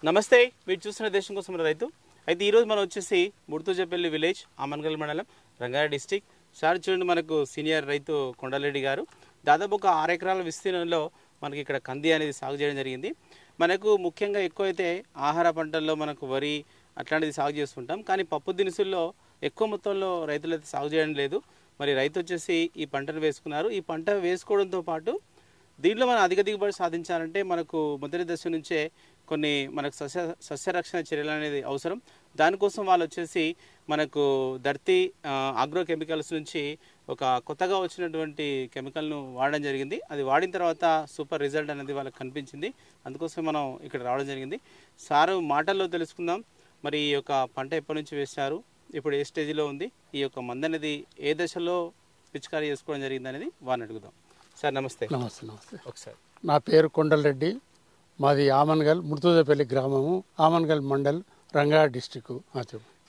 నమస్తే, మీరు చూస్తున్న దేశం కోసం రైతు. అయితే ఈరోజు మనం వచ్చేసి ముడుతుజపల్లి విలేజ్, ఆమన్గల్ మండలం, రంగారెడ్డి డిస్టిక్. సార్ చూడండి, మనకు సీనియర్ రైతు కొండలరెడ్డి గారు దాదాపు ఒక 6 ఎకరాల విస్తీర్ణంలో మనకి ఇక్కడ కంది అనేది సాగు చేయడం జరిగింది. మనకు ముఖ్యంగా ఎక్కువైతే ఆహార పంటల్లో మనకు వరి అట్లాంటిది సాగు చేస్తుంటాం, కానీ పప్పు దినుసుల్లో ఎక్కువ మొత్తంలో రైతులు అయితే సాగు చేయడం లేదు. మరి రైతు వచ్చేసి ఈ పంటను వేసుకున్నారు. ఈ పంట వేసుకోవడంతో పాటు దీంట్లో మనం అధిక దిగుబడి సాధించాలంటే మనకు మొదటి దశ నుంచే కొన్ని మనకు సస్యరక్షణ చర్యలు అనేది అవసరం. దానికోసం వాళ్ళు వచ్చేసి మనకు ధర్తి అగ్రో కెమికల్స్ నుంచి ఒక కొత్తగా వచ్చినటువంటి కెమికల్ను వాడడం జరిగింది. అది వాడిన తర్వాత సూపర్ రిజల్ట్ అనేది వాళ్ళకి కనిపించింది. అందుకోసం మనం ఇక్కడ రావడం జరిగింది. సారు మాటల్లో తెలుసుకుందాం, మరి ఈ యొక్క పంట ఎప్పటి నుంచి వేశారు, ఇప్పుడు ఏ స్టేజ్లో ఉంది, ఈ యొక్క మందు అనేది ఏ దశలో పిచికారీ చేసుకోవడం జరిగింది అనేది వారిని అడుగుదాం. సార్ నమస్తే. నమస్తే. నమస్తే. ఒకసారి నా పేరు కొండలరెడ్డి, మాది ఆమన్గల్ ముడుతుజపల్లి గ్రామము, ఆమన్గల్ మండల్, రంగారెడ్డి డిస్టిక్.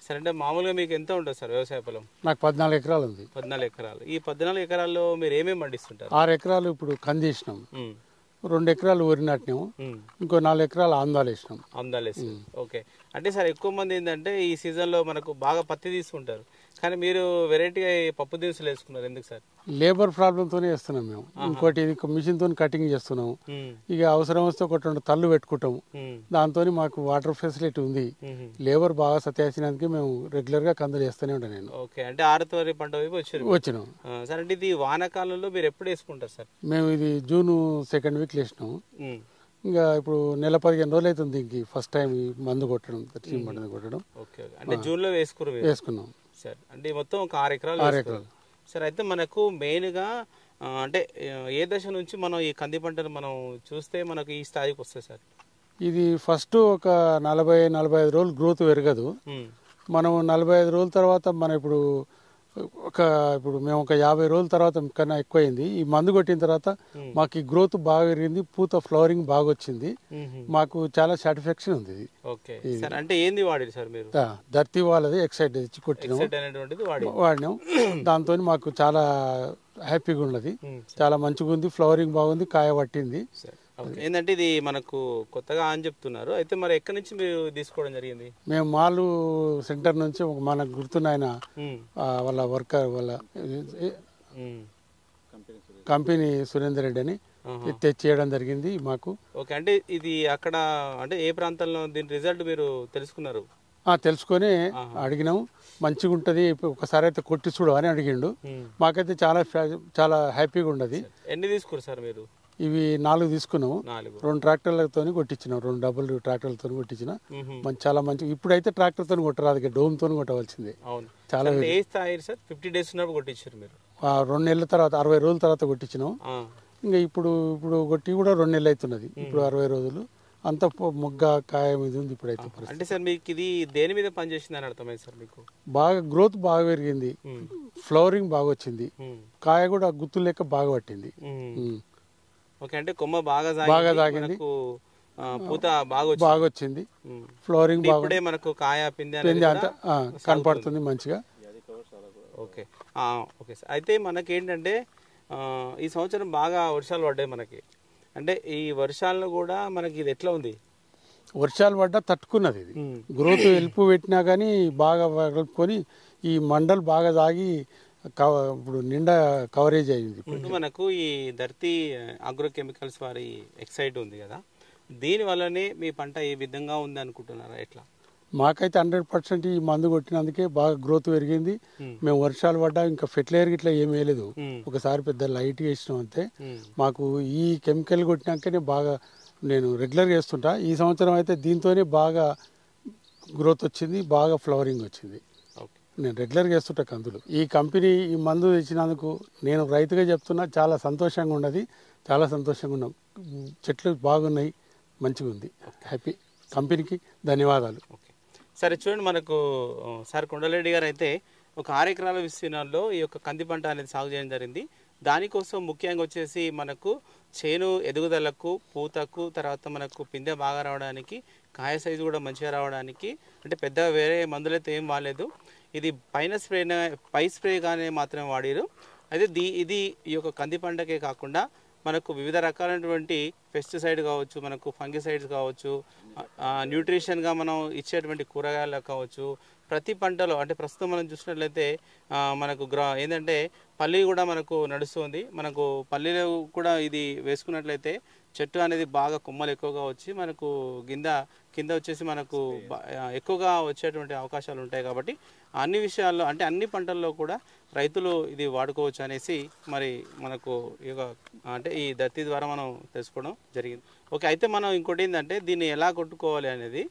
సరే, అంటే మామూలుగా మీకు ఎంత ఉంటుంది సార్ వ్యవసాయ పొలం? నాకు 14 ఎకరాలు ఉంది. 14 ఎకరాలు. ఈ 14 ఎకరాల్లో మీరు ఏమేమి పండిస్తుంటారు? 6 ఎకరాలు ఇప్పుడు కంది వేసినాం, 2 ఎకరాలు వరి నాటినాము, ఇంకో 4 ఎకరాలు ఆందాలు వేసినాం. ఆందాలు వేసి. ఓకే. అంటే సార్ ఎక్కువ మంది ఏంటంటే ఈ సీజన్లో మనకు బాగా పత్తి తీసుకుంటారు, కానీ మీరు వెరైటీగా పప్పు దినుసులు వేసుకున్నారు, ఎందుకు సార్? లేబర్ ప్రాబ్లంతోనే వేస్తున్నాం మేము. ఇంకోటి ఇది మిషన్ తో కటింగ్ చేస్తున్నాము. ఇక అవసరం వస్తే ఒక 2 తల్లు పెట్టుకుంటాము. దాంతో మాకు వాటర్ ఫెసిలిటీ ఉంది. లేబర్ బాగా సత్యాసినందుకే మేము రెగ్యులర్ గా కందులు వేస్తూనే ఉంటాను నేను. ఓకే. అంటే ఆరుతవరి పంట వైపు వచ్చినాం సార్. అంటే ఇది వానాకాలంలో మీరు ఎప్పుడు వేసుకుంటారు సార్? మేము ఇది జూన్ 2nd వీక్ వేసినాము. ఇంకా ఇప్పుడు నెల 15 రోజులు అవుతుంది ఇంక ఫస్ట్ టైం ఈ మందు కొట్టడం, మందు కొట్టడం. ఓకే. అంటే జూన్ లో వేసుకున్నాం సార్. అంటే మొత్తం ఒక 6 ఎకరాలు సార్. అయితే మనకు మెయిన్గా అంటే ఏ దశ నుంచి మనం ఈ కంది పంటను మనం చూస్తే మనకు ఈ స్థాయికి వస్తుంది సార్? ఇది ఫస్ట్ ఒక 40-45 రోజులు గ్రోత్ పెరగదు. మనం 45 రోజుల తర్వాత మనం ఇప్పుడు మేము ఒక 50 రోజుల తర్వాత కన్నా ఎక్కువైంది. ఈ మందు కొట్టిన తర్వాత మాకు ఈ గ్రోత్ బాగా పెరిగింది, పూత ఫ్లవరింగ్ బాగా వచ్చింది. మాకు చాలా సాటిస్ఫాక్షన్ ఉంది. అంటే ఏంది వాడారు సార్ మీరు? ధర్తి వాళ్ళది ఎక్సైడ్ తెచ్చి కొట్టినాం, వాడినాం. దాంతో మాకు చాలా హ్యాపీగా ఉన్నది, చాలా మంచిగా ఉంది, ఫ్లవరింగ్ బాగుంది, కాయ పట్టింది. ఏంటంటే ఇది మనకు కొత్తగా అని చెప్తున్నారు. అయితే మరి ఎక్కడి నుంచి మీరు తీసుకోవడం జరిగింది? మేము మాలు సెంటర్ నుంచి మనకు గుర్తున్న ఆయన వాళ్ళ వర్కర్ వాళ్ళ కంపెనీ సురేందర్ రెడ్డి అని తెచ్చేయడం జరిగింది మాకు. ఓకే. అంటే ఇది అక్కడ అంటే ఏ ప్రాంతంలో దీని రిజల్ట్ మీరు తెలుసుకున్నారు? తెలుసుకొని అడిగినాము, మంచిగా ఉంటుంది, ఒకసారి అయితే కొట్టి చూడు అని అడిగిండు. మాకైతే చాలా హ్యాపీగా ఉన్నది. ఎన్ని తీసుకున్నారు సార్ మీరు? ఇవి 4 తీసుకున్నాము. 2 ట్రాక్టర్లతో కొట్టించినాం, 2 డబుల్ ట్రాక్టర్లతో కొట్టించిన. చాలా మంచి. ఇప్పుడైతే ట్రాక్టర్ తో కొట్టరాదు, డోమ్ తో కొట్టవలసిందే. చాలా 50 days కొట్టించారు మీరు? 2 నెలల తర్వాత, 60 రోజుల తర్వాత కొట్టించినాం. ఇంకా ఇప్పుడు కొట్టి కూడా 2 నెలలు అవుతున్నది. ఇప్పుడు 60 రోజులు అంత మొగ్గ కాయ మీద ఉంది ఇప్పుడైతే. అంటే సార్ మీకు ఇది దేని మీద పనిచేసింది అని అర్థమైంది సార్ మీకు? బాగా గ్రోత్ బాగా పెరిగింది, ఫ్లవరింగ్ బాగా వచ్చింది, కాయ కూడా గుత్తులు లెక్క బాగా పట్టింది. ఓకే. అంటే కొమ్మ బాగా తాగింది, పూత బాగా వచ్చింది, ఫ్లవరింగ్ బాగా, మనకు కాయ పిందె అంతా కనపడుతుంది మంచిగా. ఓకే. Okay sir. అయితే మనకేంటంటే ఈ సంవత్సరం బాగా వర్షాలు పడ్డాయి మనకి. అంటే ఈ వర్షాలను కూడా మనకి ఇది ఎట్లా ఉంది? వర్షాలు పడ్డా తట్టుకున్నది. ఇది గ్రోత్ ఎలుపు పెట్టినా కానీ బాగా కలుపుకొని ఈ మండలు బాగా తాగి ఇప్పుడు నిండా కవరేజ్ అయింది. ఇప్పుడు మనకు ఈ ధర్తి అగ్రో కెమికల్స్ వారి ఎక్సైడ్ ఉంది కదా, దీని వల్లనే మీ పంట ఏ విధంగా ఉంది అనుకుంటున్నారా? ఎట్లా? మాకైతే 100% ఈ మందు కొట్టినందుకే బాగా గ్రోత్ పెరిగింది. మేము వర్షాలు పడ్డా ఇంకా ఫెర్టిలైజర్ ఇట్లా ఏం వేయలేదు, ఒకసారి పెద్ద లైట్ వేసినాం అంతే. మాకు ఈ కెమికల్ కొట్టినాకనే బాగా నేను రెగ్యులర్గా వేస్తుంటా. ఈ సంవత్సరం అయితే దీంతోనే బాగా గ్రోత్ వచ్చింది, బాగా ఫ్లవరింగ్ వచ్చింది. నేను రెగ్యులర్గా వేస్తుంటా కందులు. ఈ కంపెనీ ఈ మందు ఇచ్చినందుకు నేను రైతుగా చెప్తున్నా, చాలా సంతోషంగా ఉన్నది, చాలా సంతోషంగా ఉన్నాం. చెట్లు బాగున్నాయి, మంచిగా ఉంది, హ్యాపీ. కంపెనీకి ధన్యవాదాలు. సరే చూడండి, మనకు సార్ కొండలరెడ్డి గారు అయితే ఒక 6 ఎకరాల విస్తీర్ణంలో ఈ యొక్క కంది పంట అనేది సాగు చేయడం జరిగింది. దానికోసం ముఖ్యంగా వచ్చేసి మనకు చేను ఎదుగుదలకు, పూతకు, తర్వాత మనకు పిందె బాగా రావడానికి, కాయ సైజు కూడా మంచిగా రావడానికి, అంటే పెద్ద వేరే మందులైతే ఏం వాడలేదు. ఇది పై స్ప్రేగానే మాత్రమే వాడారు. అయితే ఇది ఈ యొక్క కంది పంటకే కాకుండా మనకు వివిధ రకాలైనటువంటి పెస్టిసైడ్ కావచ్చు, మనకు ఫంగిసైడ్స్ కావచ్చు, న్యూట్రిషన్గా మనం ఇచ్చేటువంటి కూరగాయలు కావచ్చు, ప్రతి పంటలో అంటే ప్రస్తుతం మనం చూసినట్లయితే మనకు ఏంటంటే పల్లి కూడా మనకు నడుస్తుంది. మనకు పల్లీలో కూడా ఇది వేసుకున్నట్లయితే చెట్టు అనేది బాగా కొమ్మలు ఎక్కువగా వచ్చి మనకు కింద వచ్చేసి మనకు ఎక్కువగా వచ్చేటువంటి అవకాశాలు ఉంటాయి. కాబట్టి అన్ని విషయాల్లో అంటే అన్ని పంటల్లో కూడా రైతులు ఇది వాడుకోవచ్చు అనేసి మరి మనకు అంటే ఈ దత్తి ద్వారా మనం తెలుసుకోవడం జరిగింది. ఓకే, అయితే మనం ఇంకోటి ఏంటంటే దీన్ని ఎలా కొట్టుకోవాలి అనేది,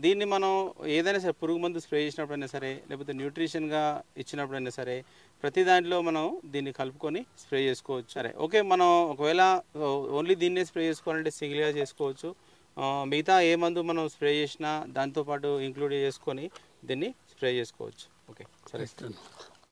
దీన్ని మనం ఏదైనా సరే పురుగు మందు స్ప్రే చేసినప్పుడైనా సరే, లేకపోతే న్యూట్రిషన్గా ఇచ్చినప్పుడైనా సరే, ప్రతి దాంట్లో మనం దీన్ని కలుపుకొని స్ప్రే చేసుకోవచ్చు. సరే, ఓకే, మనం ఒకవేళ ఓన్లీ దీన్నే స్ప్రే చేసుకోవాలంటే సింగిల్గా చేసుకోవచ్చు. మిగతా ఏ మందు మనం స్ప్రే చేసినా దాంతోపాటు ఇంక్లూడ్ చేసుకొని దీన్ని స్ప్రే చేసుకోవచ్చు. ఓకే, సరే.